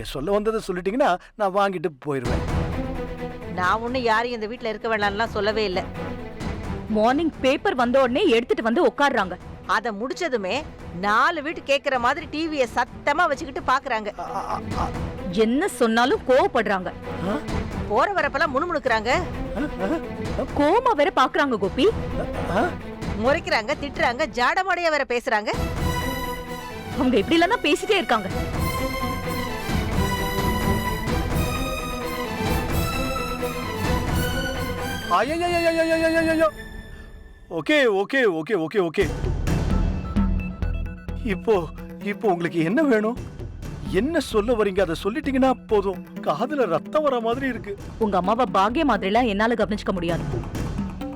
சொல்ல வந்ததை சொல்லிட்டீங்கன்னா நான் வாங்கிட்டு போயிடுவேன். நான் ஒண்ணு யாரையும் இந்த வீட்ல இருக்க வேண்டாம்லாம் சொல்லவே இல்ல. மார்னிங் பேப்பர் வந்த உடனே எடுத்துட்டு வந்து உட்கார்றாங்க. அத முடிச்சதுமே 4 வீட்டு கேக்குற மாதிரி டிவிய சத்தமா வச்சுக்கிட்டு பாக்குறாங்க. என்ன சொன்னாலும் கோவப்படுறாங்க. போற வரப்பெல்லாம் முணுமுணுக்குறாங்க. கோமா வேற பாக்குறாங்க கோபி. முறைக்கிறாங்க, திட்டுறாங்க, ஜாடமாடையா வேற பேசுறாங்க. அவங்க இப்படி இல்லன்னா பேசிட்டே இருக்காங்க. Okay okay okay okay okay. இப்போ இப்போ உங்களுக்கு என்ன வேணும்? என்ன சொல்ல வரீங்க? அதை சொல்லிட்டீங்கன்னா போதும். காதுல ரத்தம் வர மாதிரி இருக்கு. உங்க அம்மாவை பாக்கிய மாதிரிலாம் என்னால கவனிச்சுக்க முடியாது.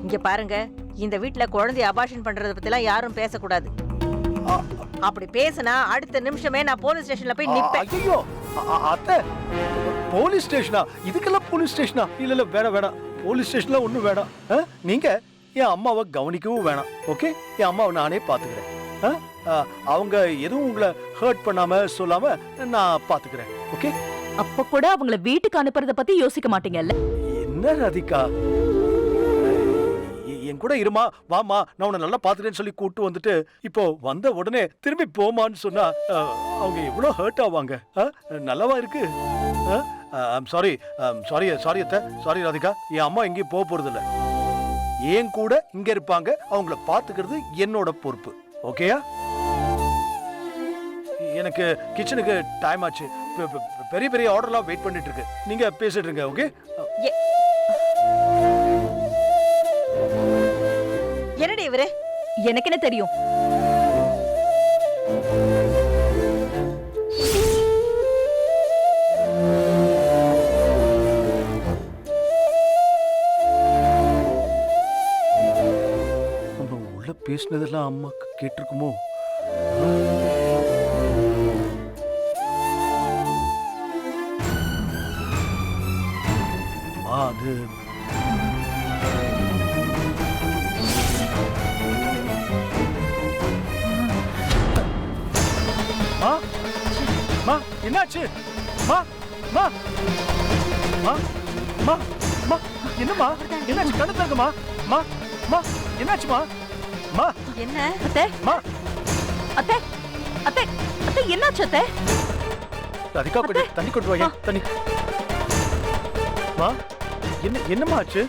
இங்க பாருங்க, இந்த வீட்ல குழந்தை அபார்ஷன் பண்றத பத்திலாம் யாரும் பேசக்கூடாது. அப்படி பேசினா அடுத்த நிமிஷமே நான் போலீஸ் ஸ்டேஷன்ல போய் நிப்பேன். ஐயோ அத்தை, போலீஸ் ஸ்டேஷனா? இதுக்கெல்லாம் போலீஸ் ஸ்டேஷனா? இல்ல இல்ல வேணாம் வேணாம், போலீஸ் ஸ்டேஷன்ல ஒண்ணும் வேணாம். நீங்க என் அம்மாவை கவனிக்கவும் வேணாம். ஓகே, என் அம்மாவை நானே பாத்துக்கிறேன். அவங்க எதுவும் உங்களை ஹர்ட் பண்ணாம சொல்லாம நான் பாத்துக்கிறேன். ஓகே, அப்ப கூட அவங்கள வீட்டுக்கு அனுப்புறத பத்தி யோசிக்க மாட்டீங்கல்ல? என்ன ராதிகா, என் கூட இருமா, வாமா, நான் உன்னை நல்லா பாத்துக்கிறேன்னு சொல்லி கூட்டு வந்துட்டு இப்போ வந்த உடனே திரும்பி போமான்னு சொன்னா அவங்க எவ்வளவு ஹர்ட் ஆவாங்க. நல்லாவா இருக்கு? சாரி சாரி சாரி அத்தை, சாரி ராதிகா. என் அம்மா எங்கேயும் போக போறது இல்ல, என் கூட இங்க இருப்பாங்க. அவங்கள பாத்துக்கிறது என்னோட பொறுப்பு. ஓகேயா? எனக்கு கிச்சனுக்கு டைம் ஆச்சு. பெரிய பெரிய ஆர்டர்லாம் வெயிட் பண்ணிட்டு இருக்கு. நீங்க பேசிட்டு இருங்க. ஓகே? என்னடி இவரு? எனக்கு என்ன தெரியும்? உள்ள பேசினதெல்லாம் அம்மாக்கு கேட்டிருக்குமோ? அது என்னாச்சு? என்னம்மா என்னாச்சு? கண்ணு தரங்கம்மா. என்னாச்சுமா? என்ன அத்தை? அத்தை அத்தை அத்தை என்னாச்சு அத்தை? ராதிகா, கொஞ்சம் தண்ணி கொண்டு வாங்க. தண்ணி. என்னம்மா ஆச்சு?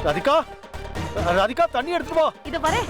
ராதிகா, ராதிகா, தண்ணி எடுத்துட்டு வா. இத வரேன்.